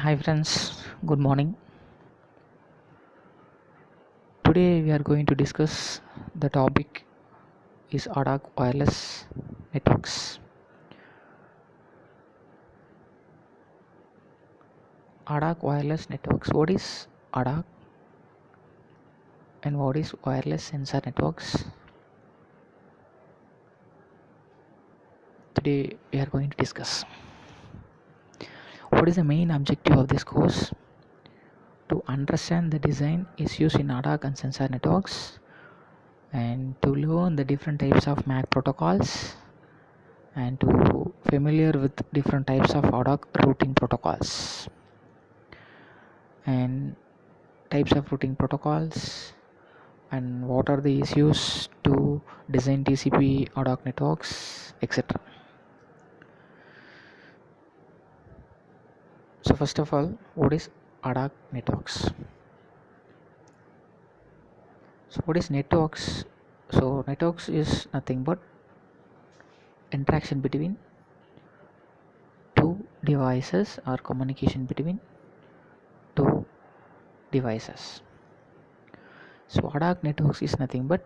Hi friends, good morning. Today we are going to discuss the topic is Adhoc wireless networks. Adhoc wireless networks. What is Adhoc and what is wireless sensor networks? Today we are going to discuss. What is the main objective of this course? To understand the design issues in Adhoc and sensor networks and to learn the different types of MAC protocols and to familiar with different types of Adhoc routing protocols and types of routing protocols and what are the issues to design TCP Adhoc networks, etc. So first of all, what is Adhoc networks? So what is networks? So networks is nothing but interaction between two devices or communication between two devices. So Adhoc networks is nothing but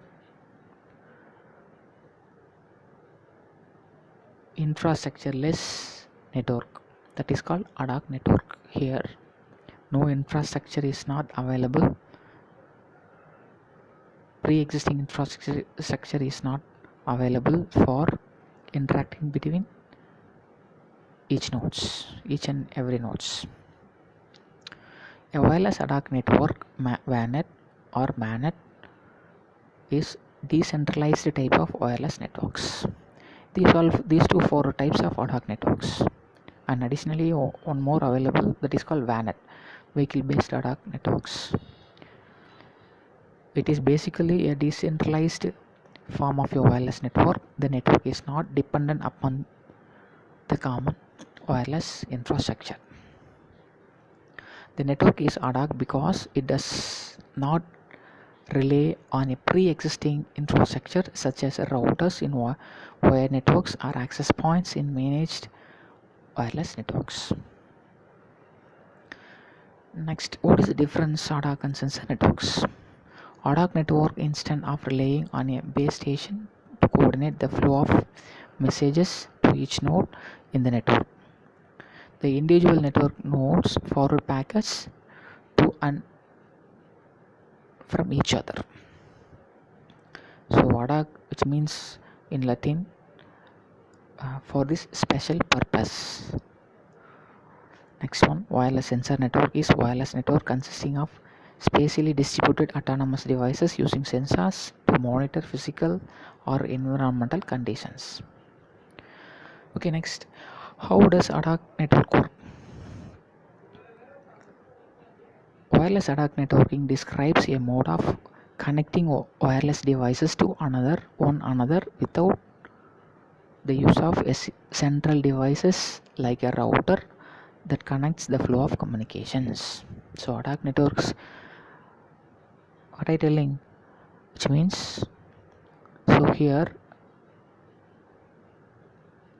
infrastructureless network, that is called Adhoc network. Here no infrastructure is not available, pre-existing infrastructure is not available for interacting between each and every nodes. A wireless Adhoc network, WANet or MANet, is decentralized type of wireless networks. These four types of Adhoc networks, and additionally one more available, that is called WANet, vehicle based Adhoc networks. It is basically a decentralized form of a wireless network. The network is not dependent upon the common wireless infrastructure. The network is Adhoc because it does not rely on a pre-existing infrastructure such as routers in wired networks or access points in managed wireless networks. Next, what is the difference Adhoc and sensor networks? Adhoc network, instead of relying on a base station to coordinate the flow of messages to each node in the network, the individual network nodes forward packets to and from each other. So Adhoc, which means in Latin for this special purpose. Next one, wireless sensor network is wireless network consisting of spatially distributed autonomous devices using sensors to monitor physical or environmental conditions. Okay, next, how does Adhoc network work? Wireless Adhoc networking describes a mode of connecting wireless devices to one another without the use of central devices like a router that connects the flow of communications. So Adhoc networks, what I telling, which means, so here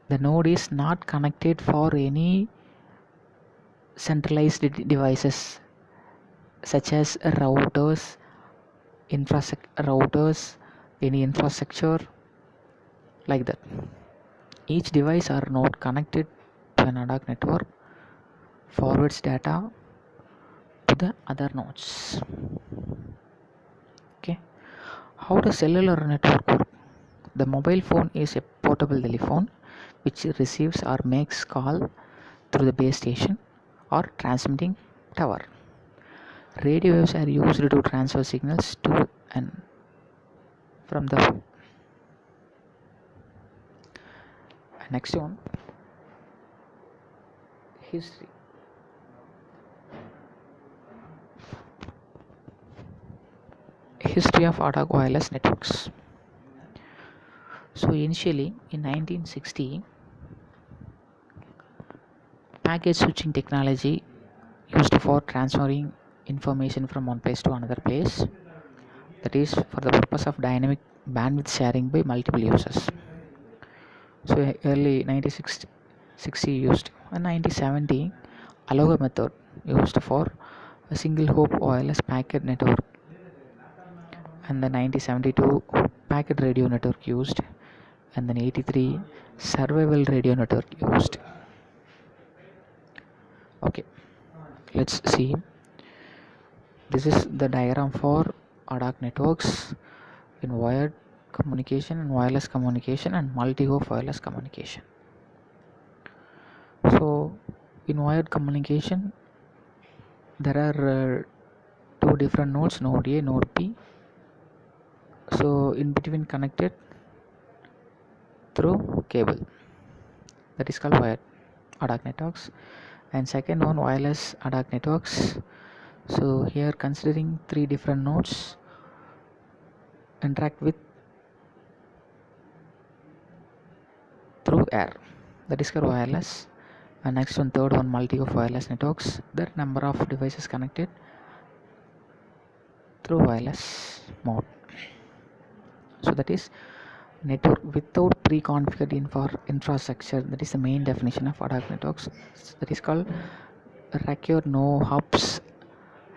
the node is not connected for any centralized devices such as routers, any infrastructure like that. Each device or node connected to an Adhoc network forwards data to the other nodes. Okay, how does cellular network work? The mobile phone is a portable telephone which receives or makes call through the base station or transmitting tower. Radio waves are used to transfer signals to and from the phone. Next one, history. History of Adhoc wireless networks. So initially in 1960, packet switching technology used for transferring information from one place to another place, that is for the purpose of dynamic bandwidth sharing by multiple users. So early 1960 used, and 1970 Adhoc method used for a single hop wireless packet network, and the 1972 packet radio network used, and then 83 survival radio network used. Okay, let's see. This is the diagram for Adhoc networks in wired communication and wireless communication and multi-hop wireless communication. So in wired communication there are two different nodes, node A, node B. So in between connected through cable, that is called wired Adhoc networks. And second one, wireless Adhoc networks. So here considering three different nodes interact with through air, that is called wireless. And next one, third one, multi-hop wireless networks. There are number of devices connected through wireless mode. So that is network without pre-configured infrastructure. That is the main definition of Adhoc networks. That is called require no hubs,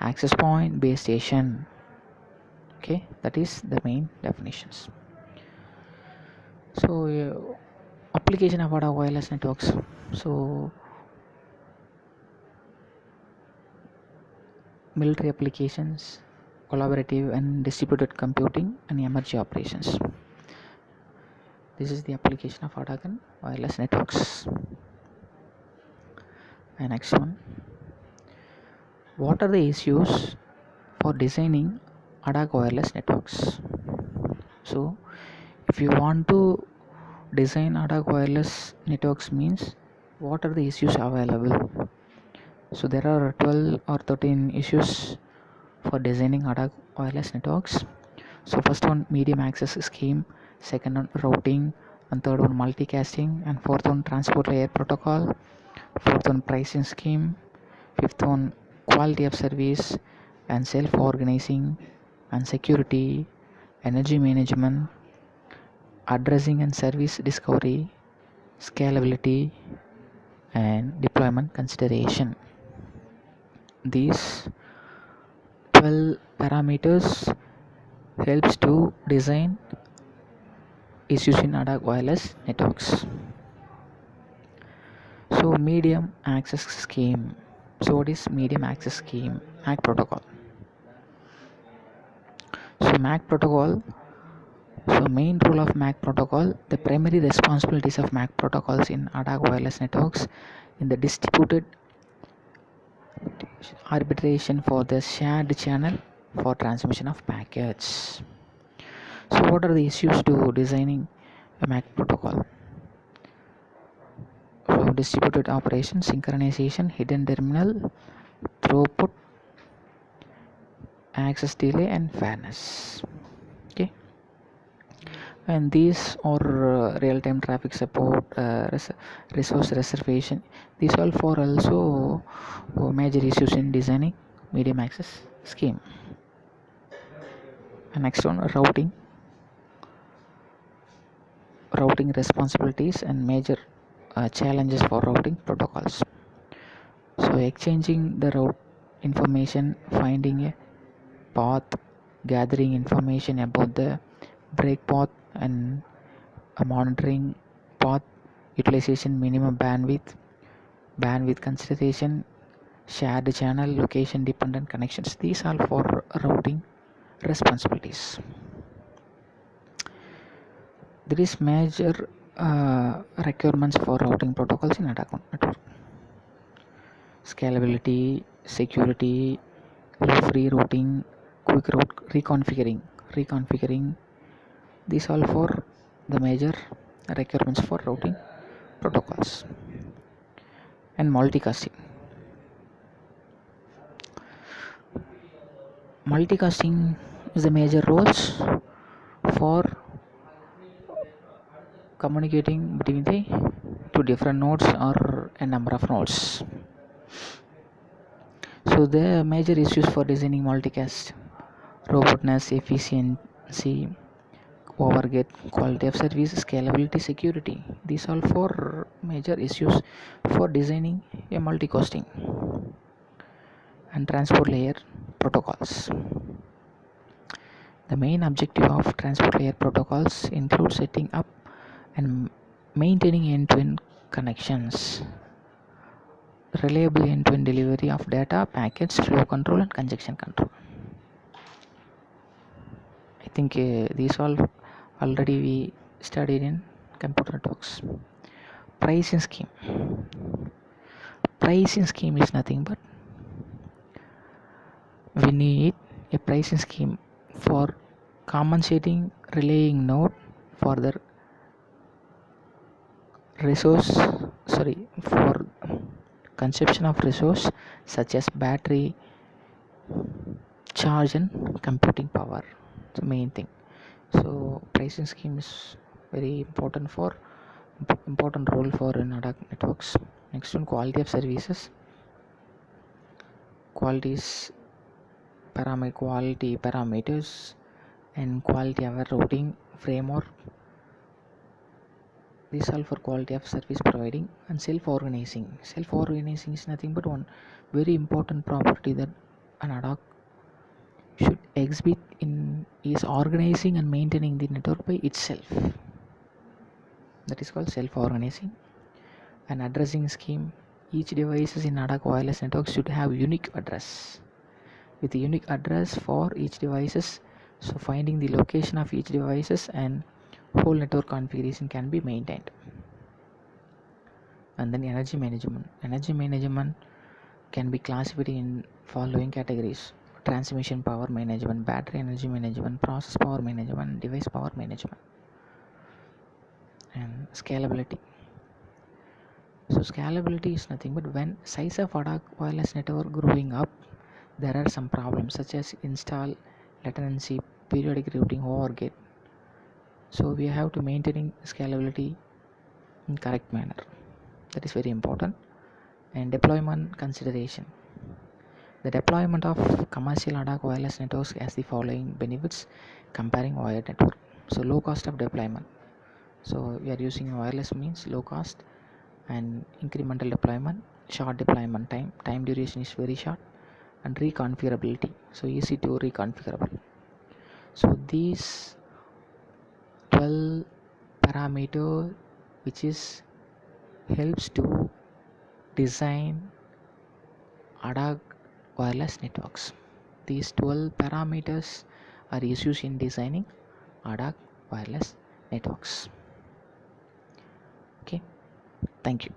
access point, base station. Okay, that is the main definitions. So application of Adhoc wireless networks. So military applications, collaborative and distributed computing, and emergency operations. This is the application of Adhoc and wireless networks. And next one, what are the issues for designing Adhoc wireless networks? So if you want to design Adhoc wireless networks, means what are the issues available? So there are 12 or 13 issues for designing Adhoc wireless networks. So first one, medium access scheme, second one, routing, and third one, multicasting, and fourth one, transport layer protocol, fourth one, pricing scheme, fifth one, quality of service and self-organizing, and security, energy management, addressing and service discovery, scalability, and deployment consideration. These 12 parameters helps to design issues in Adhoc wireless networks. So medium access scheme. So what is medium access scheme? MAC protocol. So MAC protocol. So main role of MAC protocol, the primary responsibilities of MAC protocols in Adhoc wireless networks in the distributed arbitration for the shared channel for transmission of packets. So what are the issues to designing a MAC protocol? So distributed operation, synchronization, hidden terminal, throughput, access delay, and fairness. Okay, and these are real-time traffic support, resource reservation. These all for also major issues in designing medium access scheme. And next one, routing responsibilities and major challenges for routing protocols. So exchanging the route information, finding a path, gathering information about the break path, and monitoring path utilization, minimum bandwidth consideration, shared channel, location dependent connections. These are for routing responsibilities. There is major requirements for routing protocols in Adhoc network: scalability, security, free routing, quick route reconfiguring. These all for the major requirements for routing protocols. And multicasting. Multicasting is the major roles for communicating between the two different nodes or a number of nodes. So the major issues for designing multicast: robustness, efficiency, overget, quality of service, scalability, security. These all for major issues for designing a multicasting. and transport layer protocols. The main objective of transport layer protocols include setting up and maintaining end-to-end connections, reliable end-to-end delivery of data, packets, flow control, and congestion control. I think these all already we studied in computer networks. Pricing scheme. Pricing scheme is nothing but we need a pricing scheme for compensating relaying node for the for consumption of resource such as battery charge and computing power. It's the main thing. So pricing scheme is very important role for in Adhoc networks. Next one, quality of services. Quality parameters and quality aware routing framework. These all for quality of service providing. And self-organizing is nothing but one very important property that an Adhoc should exhibit in is organizing and maintaining the network by itself. That is called self-organizing. An addressing scheme. Each devices in Adhoc wireless network should have unique address with a unique address for each devices. So finding the location of each devices and whole network configuration can be maintained. And then energy management can be classified in following categories: transmission power management, battery energy management, process power management, device power management. And scalability. So scalability is nothing but when size of Adhoc wireless network growing up, there are some problems such as install latency, periodic routing, overget. So we have to maintaining scalability in correct manner. That is very important. And deployment consideration. The deployment of commercial Adhoc wireless networks has the following benefits comparing wired network. So low cost of deployment. So we are using wireless means low cost and incremental deployment, short deployment time duration is very short, and reconfigurability, so easy to reconfigurable. So these 12 parameter which is helps to design Adhoc wireless networks. These 12 parameters are used in designing Adhoc wireless networks. Okay, thank you.